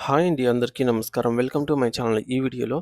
Hi అండి. అందరికీ నమస్కారం. Welcome to my channel. ఈ వీడియోలో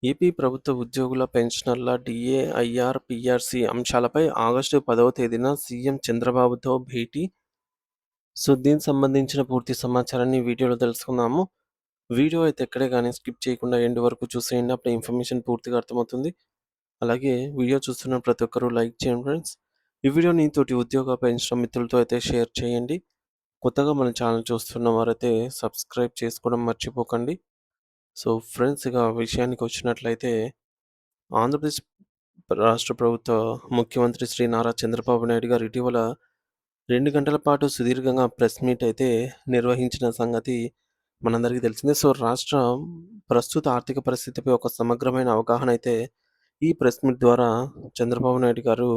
ఏపీ ప్రభుత్వ ఉద్యోగుల పెన్షనర్ల డీఏ, ఐఆర్, పీఆర్సీ అంశాలపై ఆగస్టు 10వ తేదీన సీఎం చంద్రబాబుతో భేటీ. దీనికి సంబంధించిన పూర్తి సమాచారాన్ని ఈ వీడియోలో తెలుసుకుందాము. వీడియో అయితే ఎక్కడే గాని స్కిప్ చేయకుండా ఎండ్ వరకు చూసేయండి. అప్పుడే ఇన్ఫర్మేషన్ పూర్తిగా అర్థమవుతుంది. అలాగే వీడియో చూస్తున్న ప్రతి ఒక్కరూ లైక్ చేయండి ఫ్రెండ్స్. ఈ వీడియోని తోటి ఉద్యోగ పెన్షన్ మిత్రులతో అయితే షేర్ చేయండి. కొత్తగా మన ఛానల్ చూస్తున్న వారైతే సబ్స్క్రైబ్ చేసుకోవడం మర్చిపోకండి. ఫ్రెండ్స్ ఇక విషయానికి వచ్చినట్లయితే ఆంధ్రప్రదేశ్ రాష్ట్ర ప్రభుత్వ ముఖ్యమంత్రి శ్రీ నారా చంద్రబాబు నాయుడు గారు ఇటీవల 2 గంటల పాటు సుదీర్ఘంగా ప్రెస్ మీట్ అయితే నిర్వహించిన సంగతి మనందరికీ తెలిసిందే. రాష్ట్ర ప్రస్తుత ఆర్థిక పరిస్థితిపై ఒక సమగ్రమైన అవగాహన అయితే ఈ ప్రెస్ మీట్ ద్వారా చంద్రబాబు నాయుడు గారు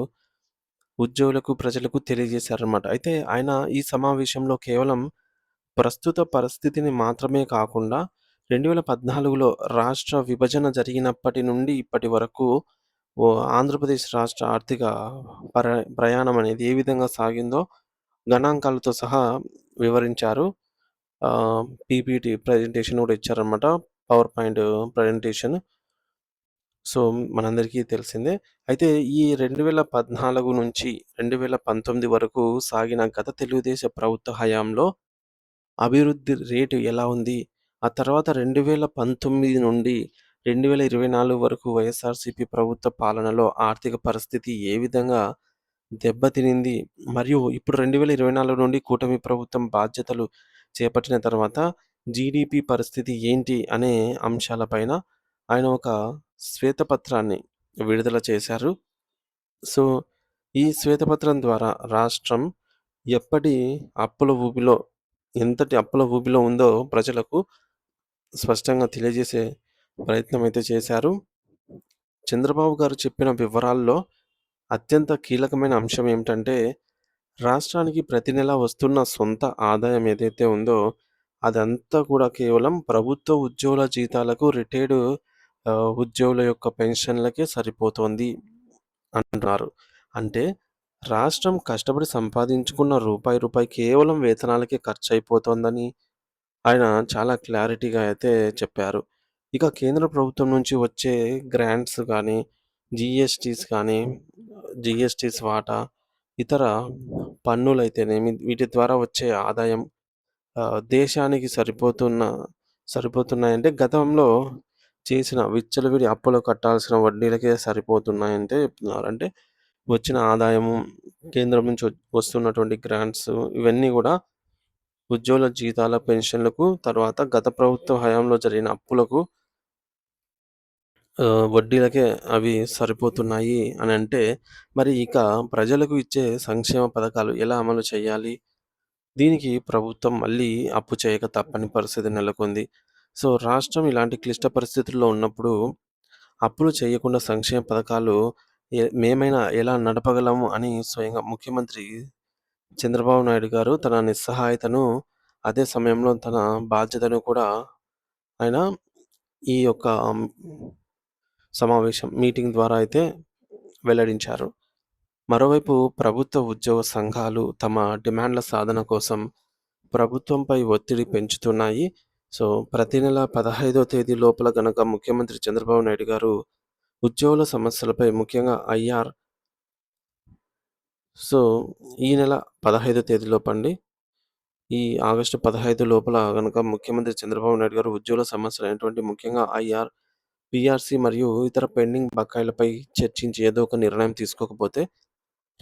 ఉద్యోగులకు, ప్రజలకు తెలియజేశారన్నమాట. అయితే ఆయన ఈ సమావేశంలో కేవలం ప్రస్తుత పరిస్థితిని మాత్రమే కాకుండా 2014లో రాష్ట్ర విభజన జరిగినప్పటి నుండి ఇప్పటి వరకు ఆంధ్రప్రదేశ్ రాష్ట్ర ఆర్థిక పర ప్రయాణం అనేది ఏ విధంగా సాగిందో గణాంకాలతో సహా వివరించారు. పీపీటీ ప్రజెంటేషన్ కూడా ఇచ్చారన్నమాట. Power point presentation. మనందరికీ తెలిసిందే. అయితే ఈ 2014 నుంచి 2019 వరకు సాగిన గత తెలుగుదేశం ప్రభుత్వ హయాంలో అభివృద్ధి రేటు ఎలా ఉంది? ఆ తర్వాత 2019 నుండి 2024 వరకు వైఎస్ఆర్‌సీపీ ప్రభుత్వ పాలనలో ఆర్థిక పరిస్థితి ఏ విధంగా దెబ్బతినింది? మరియు ఇప్పుడు 2024 నుండి కూటమి ప్రభుత్వం బాధ్యతలు చేపట్టిన తర్వాత జీడీపీ పరిస్థితి ఏంటి? అనే అంశాలపైన ఆయన ఒక శ్వేతపత్రాన్ని విడుదల చేశారు. సో, ఈ శ్వేతపత్రం ద్వారా రాష్ట్రం ఎప్పటి అప్పుల ఊబిలో ఎంతటి అప్పుల ఊబిలో ఉందో ప్రజలకు స్పష్టంగా తెలియజేసే ప్రయత్నం అయితే చేశారు. చంద్రబాబు గారు చెప్పిన వివరాల్లో అత్యంత కీలకమైన అంశం ఏమిటంటే, రాష్ట్రానికి ప్రతి నెల వస్తున్న సొంత ఆదాయం ఏదైతే ఉందో, అదంతా కూడా కేవలం ప్రభుత్వ ఉద్యోగుల జీతాలకు, రిటైర్డ్ ఉద్యోగుల యొక్క పెన్షన్లకే సరిపోతోంది అంటున్నారు. అంటే రాష్ట్రం కష్టపడి సంపాదించుకున్న రూపాయి కేవలం వేతనాలకే ఖర్చయిపోతోందని ఆయన చాలా క్లారిటీగా అయితే చెప్పారు. ఇక కేంద్ర ప్రభుత్వం నుంచి వచ్చే గ్రాంట్స్ గానీ, జీఎస్టీస్ కానీ, జీఎస్టీస్ వాటా, ఇతర పన్నులైతేనేమి వీటి ద్వారా వచ్చే ఆదాయం దేశానికి సరిపోతున్నాయంటే గతంలో చేసిన విచ్చలవిడి అప్పులు కట్టాల్సిన వడ్డీలకే సరిపోతున్నాయంటే చెప్తున్నారు. అంటే వచ్చిన ఆదాయము, కేంద్రం నుంచి వస్తున్నటువంటి గ్రాంట్స్ ఇవన్నీ గూడా ఉద్యోగుల జీతాల, పెన్షన్‌లకు, తర్వాత గత ప్రభుత్వ హయాంలో జరిగిన అప్పులకు వడ్డీలకే అవి సరిపోతున్నాయి అనంటే, మరి ఇక ప్రజలకు ఇచ్చే సంక్షేమ పథకాలు ఎలా అమలు చేయాలి? దీనికి ప్రభుత్వం మళ్ళీ అప్పు చేయక తప్పని పరిస్థితి నెలకొంది. రాష్ట్రం ఇలాంటి క్లిష్ట పరిస్థితుల్లో ఉన్నప్పుడు అప్పులు చేయకుండా సంక్షేమ పథకాలు మేమైనా ఎలా నడపగలము అని స్వయంగా ముఖ్యమంత్రి చంద్రబాబు నాయుడు గారు తన నిస్సహాయతను, అదే సమయంలో తన బాధ్యతను కూడా ఆయన ఈ యొక్క మీటింగ్ ద్వారా అయితే వెల్లడించారు. మరోవైపు ప్రభుత్వ ఉద్యోగ సంఘాలు తమ డిమాండ్ల సాధన కోసం ప్రభుత్వంపై ఒత్తిడి పెంచుతున్నాయి. ప్రతి నెల 15వ తేదీ లోపల గనక ముఖ్యమంత్రి చంద్రబాబు నాయుడు గారు ఉద్యోగుల సమస్యలపై ముఖ్యంగా ఐఆర్ ఈ నెల 15వ తేదీలోపండి. ఈ ఆగస్టు 15 లోపల గనక ముఖ్యమంత్రి చంద్రబాబు నాయుడు గారు ఉద్యోగుల సమస్యలైనటువంటి ముఖ్యంగా ఐఆర్, పీఆర్సీ మరియు ఇతర పెండింగ్ బకాయిలపై చర్చించి ఏదో ఒక నిర్ణయం తీసుకోకపోతే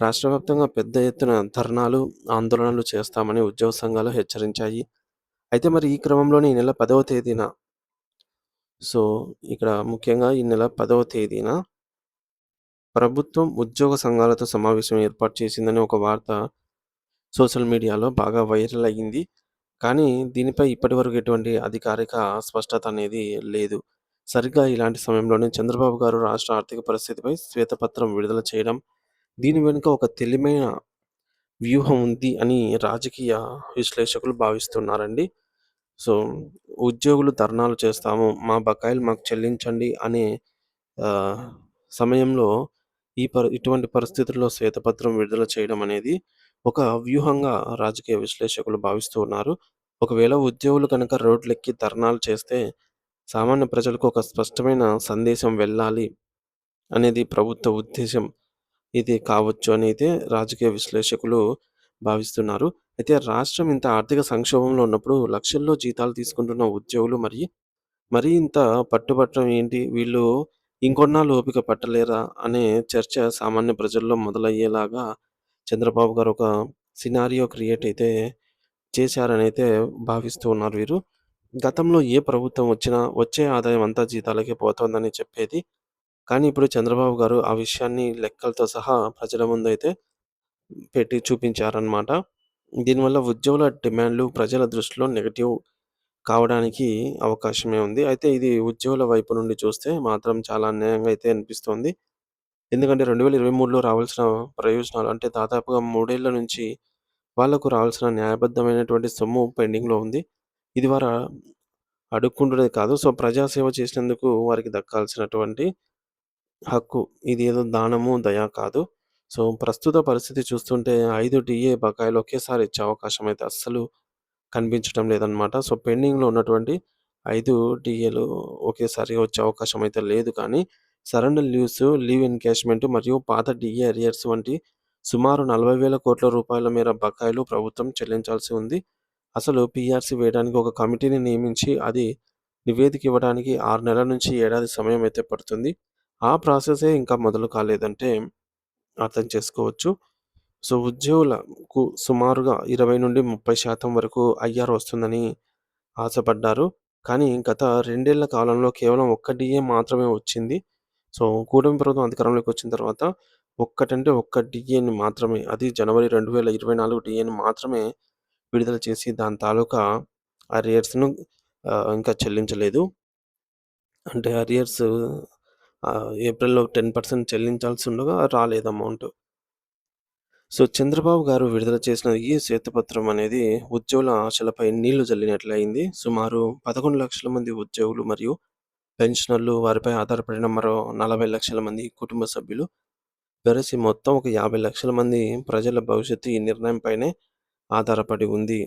రాష్ట్ర వ్యాప్తంగా పెద్ద ఎత్తున ధర్నాలు, ఆందోళనలు చేస్తామని ఉద్యోగ సంఘాలు హెచ్చరించాయి. అయితే మరి ఈ క్రమంలోనే ఈ నెల 10వ తేదీన ఇక్కడ ముఖ్యంగా ఈ నెల 10వ తేదీన ప్రభుత్వం ఉద్యోగ సంఘాలతో సమావేశం ఏర్పాటు చేసిందని ఒక వార్త సోషల్ మీడియాలో బాగా వైరల్ అయ్యింది. కానీ దీనిపై ఇప్పటివరకు ఎటువంటి అధికారిక స్పష్టత అనేది లేదు. సరిగ్గా ఇలాంటి సమయంలోనే చంద్రబాబు గారు రాష్ట్ర ఆర్థిక పరిస్థితిపై శ్వేతపత్రం విడుదల చేయడం, దీని వెనుక ఒక తెలివైన వ్యూహం ఉంది అని రాజకీయ విశ్లేషకులు భావిస్తున్నారండి. సో, ఉద్యోగులు ధర్నాలు చేస్తాము, మా బకాయిలు మాకు చెల్లించండి అనే సమయంలో ఇటువంటి పరిస్థితుల్లో శ్వేతపత్రం విడుదల చేయడం అనేది ఒక వ్యూహంగా రాజకీయ విశ్లేషకులు భావిస్తూ ఉన్నారు. ఒకవేళ ఉద్యోగులు కనుక రోడ్లెక్కి ధర్నాలు చేస్తే సామాన్య ప్రజలకు ఒక స్పష్టమైన సందేశం వెళ్ళాలి అనేది ప్రభుత్వ ఉద్దేశ్యం. ఇది కావచ్చు అనైతే రాజకీయ విశ్లేషకులు భావిస్తున్నారు. అయితే రాష్ట్రం ఇంత ఆర్థిక సంక్షోభంలో ఉన్నప్పుడు లక్షల్లో జీతాలు తీసుకుంటున్న ఉద్యోగులు మరీ ఇంత పట్టుబట్టడం ఏంటి? వీళ్ళు ఇంకొన్నాళ్ళు ఓపిక పట్టలేరా? అనే చర్చ సామాన్య ప్రజల్లో మొదలయ్యేలాగా చంద్రబాబు గారు ఒక సినారియో క్రియేట్ అయితే చేశారనైతే భావిస్తూ ఉన్నారు వీరు. గతంలో ఏ ప్రభుత్వం వచ్చినా వచ్చే ఆదాయం అంతా జీతాలకే పోతోందని చెప్పేది. కానీ ఇప్పుడు చంద్రబాబు గారు ఆ విషయాన్ని లెక్కలతో సహా ప్రజల ముందైతే పెట్టి చూపించారనమాట. దీనివల్ల ఉద్యోగుల డిమాండ్‌లు ప్రజల దృష్టిలో నెగెటివ్ కావడానికి అవకాశమే ఉంది. అయితే ఇది ఉద్యోగుల వైపు నుండి చూస్తే మాత్రం చాలా అన్యాయంగా అయితే అనిపిస్తోంది. ఎందుకంటే 2023లో రావాల్సిన ప్రయోజనాలు అంటే దాదాపుగా 3 ఏళ్ల నుంచి వాళ్ళకు రావాల్సిన న్యాయబద్ధమైనటువంటి సొమ్ము పెండింగ్‌లో ఉంది. ఇది వారు అడుక్కుంటున్నది కాదు. సో, ప్రజాసేవ చేసినందుకు వారికి దక్కాల్సినటువంటి హక్కు. ఇదేదో దానము, దయ కాదు. సో, ప్రస్తుత పరిస్థితి చూస్తుంటే 5 డీఏ బకాయిలు ఒకేసారి ఇచ్చే అవకాశం అయితే అస్సలు కనిపించడం లేదనమాట. సో, పెండింగ్‌లో ఉన్నటువంటి 5 డీఏలు ఒకేసారి వచ్చే అవకాశం అయితే లేదు కానీ, సరెండర్ లీవ్స్, లీవ్ ఎన్‌క్యాష్‌మెంట్ మరియు పాత డీఏ అరియర్స్ వంటి సుమారు 40,000 కోట్ల రూపాయల మేర బకాయిలు ప్రభుత్వం చెల్లించాల్సి ఉంది. అసలు పీఆర్సీ వేయడానికి ఒక కమిటీని నియమించి అది నివేదిక ఇవ్వడానికి 6 నెలల నుంచి ఏడాది సమయం అయితే పడుతుంది. ఆ ప్రాసెసే ఇంకా మొదలు కాలేదంటే అర్థం చేసుకోవచ్చు. సో, ఉద్యోగులకు సుమారుగా 20-30% వరకు ఐఆర్ వస్తుందని ఆశపడ్డారు. కానీ గత 2 ఏళ్ల కాలంలో కేవలం ఒక్క డీఏ మాత్రమే వచ్చింది. సో, కూటమి ప్రభుత్వం అధికారంలోకి వచ్చిన తర్వాత ఒక్కటంటే ఒక్క డీఏని మాత్రమే అది జనవరి 2024 డీఏని మాత్రమే విడుదల చేసి దాని తాలూకా అరియర్స్‌ను ఇంకా చెల్లించలేదు. అంటే అరియర్స్ ఏప్రిల్‌లో 10% చెల్లించాల్సుండగా రాలేదు అమౌంట్. సో, చంద్రబాబు గారు విడుదల చేసిన ఈ శ్వేతపత్రం అనేది ఉద్యోగుల ఆశలపై నీళ్లు జల్లినట్లయింది. సుమారు 11,00,000 మంది ఉద్యోగులు మరియు పెన్షనర్లు, వారిపై ఆధారపడిన మరో 40,00,000 మంది కుటుంబ సభ్యులు వెరసి మొత్తం ఒక 50,00,000 మంది ప్రజల భవిష్యత్తు ఈ నిర్ణయం పైనే ఆధారపడి ఉంది.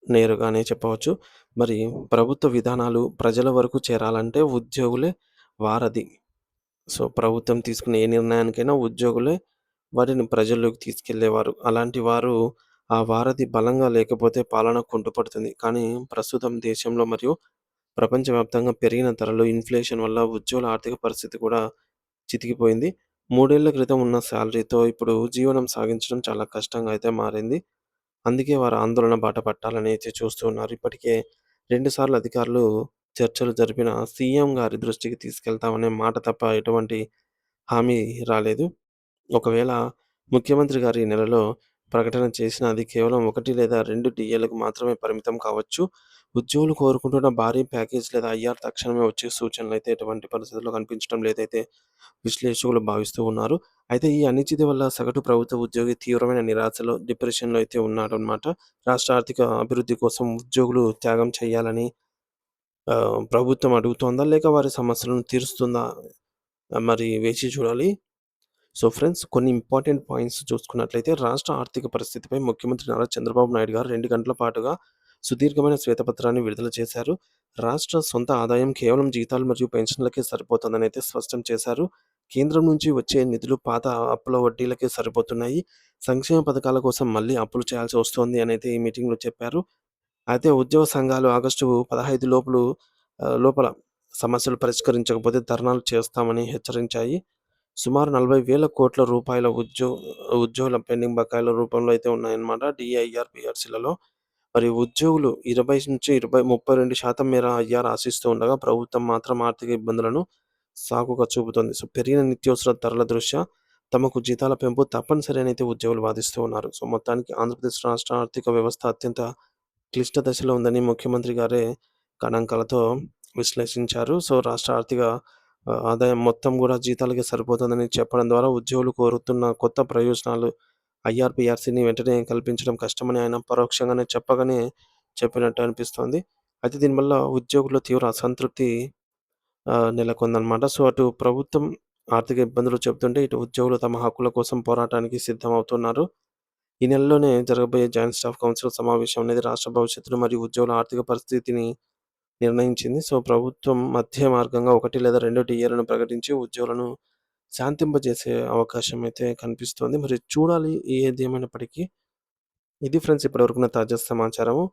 నేరుగానే చెప్పవచ్చు. మరి ప్రభుత్వ విధానాలు ప్రజల వరకు చేరాలంటే ఉద్యోగులే వారధి. సో, ప్రభుత్వం తీసుకునే ఏ నిర్ణయానికైనా ఉద్యోగులే వాటిని ప్రజల్లోకి తీసుకెళ్ళేవారు. అలాంటి వారు ఆ వారధి బలంగా లేకపోతే పాలన కుంటుపడుతుంది. కానీ ప్రస్తుతం దేశంలో మరియు ప్రపంచవ్యాప్తంగా పెరిగిన ధరలు, ఇన్‌ఫ్లేషన్ వల్ల ఉద్యోగుల ఆర్థిక పరిస్థితి కూడా చితికిపోయింది. 3 ఏళ్ల క్రితం ఉన్న సాలరీతో ఇప్పుడు జీవనం సాగించడం చాలా కష్టంగా అయితే మారింది. అందుకే వారు ఆందోళన బాట పట్టాలని అయితే చూస్తూ ఉన్నారు. ఇప్పటికే 2 సార్లు అధికారులు చర్చలు జరిపినా సీఎం గారి దృష్టికి తీసుకెళ్తామనే మాట తప్ప ఎటువంటి హామీ రాలేదు. ఒకవేళ ముఖ్యమంత్రి గారు ఈ నెలలో ప్రకటన చేసినా అది కేవలం 1 లేదా 2 డీఏలకు మాత్రమే పరిమితం కావచ్చు. ఉద్యోగులు కోరుకుంటున్న భారీ ప్యాకేజ్ లేదా ఐఆర్ తక్షణమే వచ్చే సూచనలైతే ఎటువంటి పరిస్థితుల్లో కనిపించడం లేదైతే విశ్లేషకులు భావిస్తూ ఉన్నారు. అయితే ఈ అనిశ్చితి వల్ల సగటు ప్రభుత్వ ఉద్యోగి తీవ్రమైన నిరాశలో, డిప్రెషన్‌లో అయితే ఉన్నాడనమాట. రాష్ట్ర ఆర్థిక అభివృద్ధి కోసం ఉద్యోగులు త్యాగం చేయాలని ప్రభుత్వం అడుగుతోందా? లేక వారి సమస్యలను తీరుస్తుందా? మరి వేచి చూడాలి. సో ఫ్రెండ్స్, కొన్ని ఇంపార్టెంట్ పాయింట్స్ చూసుకున్నట్లయితే రాష్ట్ర ఆర్థిక పరిస్థితిపై ముఖ్యమంత్రి నారా చంద్రబాబు నాయుడు గారు 2 గంటల పాటుగా సుదీర్ఘమైన శ్వేతపత్రాన్ని విడుదల చేశారు. రాష్ట్ర సొంత ఆదాయం కేవలం జీతాలు మరియు పెన్షన్లకే సరిపోతుందని అయితే స్పష్టం చేశారు. కేంద్రం నుంచి వచ్చే నిధులు పాత అప్పుల వడ్డీలకే సరిపోతున్నాయి. సంక్షేమ పథకాల కోసం మళ్ళీ అప్పులు చేయాల్సి వస్తోంది అని అయితే ఈ మీటింగ్‌లో చెప్పారు. అయితే ఉద్యోగ సంఘాలు ఆగస్టు 15 లోపల సమస్యలు పరిష్కరించకపోతే ధర్నాలు చేస్తామని హెచ్చరించాయి. సుమారు 40,000 కోట్ల రూపాయల ఉద్యోగుల పెండింగ్ బకాయిల రూపంలో అయితే ఉన్నాయన్నమాట. డీఐఆర్, పీఆర్సీలలో. మరి ఉద్యోగులు 20-32% మేర ఐఆర్ ఆశిస్తూ ఉండగా, ప్రభుత్వం మాత్రం ఆర్థిక ఇబ్బందులను సాకుగా చూపుతోంది. సో, పెరిగిన నిత్యావసర ధరల దృష్ట్యా తమకు జీతాల పెంపు తప్పనిసరి అని అయితే ఉద్యోగులు వాదిస్తూ ఉన్నారు. సో, మొత్తానికి ఆంధ్రప్రదేశ్ రాష్ట్ర ఆర్థిక వ్యవస్థ అత్యంత క్లిష్ట దశలో ఉందని ముఖ్యమంత్రి గారే గణాంకాలతో విశ్లేషించారు. సో, రాష్ట్ర ఆర్థిక ఆదాయం మొత్తం గూడా జీతాలకే సరిపోతుందని చెప్పడం ద్వారా ఉద్యోగులు కోరుతున్న కొత్త ప్రయోజనాలు ఐఆర్‌పీఆర్‌సీని వెంటనే కల్పించడం కష్టమని ఆయన పరోక్షంగానే చెప్పినట్టు అనిపిస్తోంది. అయితే దీనివల్ల ఉద్యోగుల్లో తీవ్ర అసంతృప్తి నెలకొందనమాట. సో, అటు ప్రభుత్వం ఆర్థిక ఇబ్బందులు చెబుతుంటే, ఇటు ఉద్యోగులు తమ హక్కుల కోసం పోరాటానికి సిద్ధమవుతున్నారు. ఈ నెలలోనే జరగబోయే జాయింట్ స్టాఫ్ కౌన్సిల్ సమావేశం అనేది రాష్ట్ర భవిష్యత్తును మరియు ఉద్యోగుల ఆర్థిక పరిస్థితిని నిర్ణయించింది. సో, ప్రభుత్వం మధ్య మార్గంగా 1 లేదా 2 టీఏలను ప్రకటించి ఉద్యోగులను శాంతింపజేసే అవకాశం అయితే కనిపిస్తోంది. మరి చూడాలి ఏదేమైనప్పటికీ. ఇది ఫ్రెండ్స్ ఇప్పటివరకున్న తాజా సమాచారము.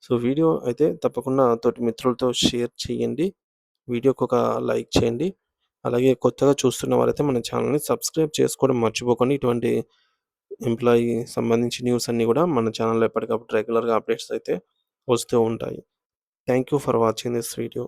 సో, వీడియో అయితే తప్పకుండా తోటి మిత్రులతో షేర్ చేయండి. వీడియోకొక లైక్ చేయండి. అలాగే కొత్తగా చూస్తున్న వారైతే మన ఛానెల్‌ని సబ్స్క్రైబ్ చేసుకోవడం మర్చిపోకండి. ఇటువంటి ఎంప్లాయీ సంబంధించి న్యూస్ అన్నీ గూడా మన ఛానెల్‌లో ఎప్పటికప్పుడు రెగ్యులర్‌గా అప్డేట్స్ అయితే వస్తూ ఉంటాయి. Thank you for watching this video.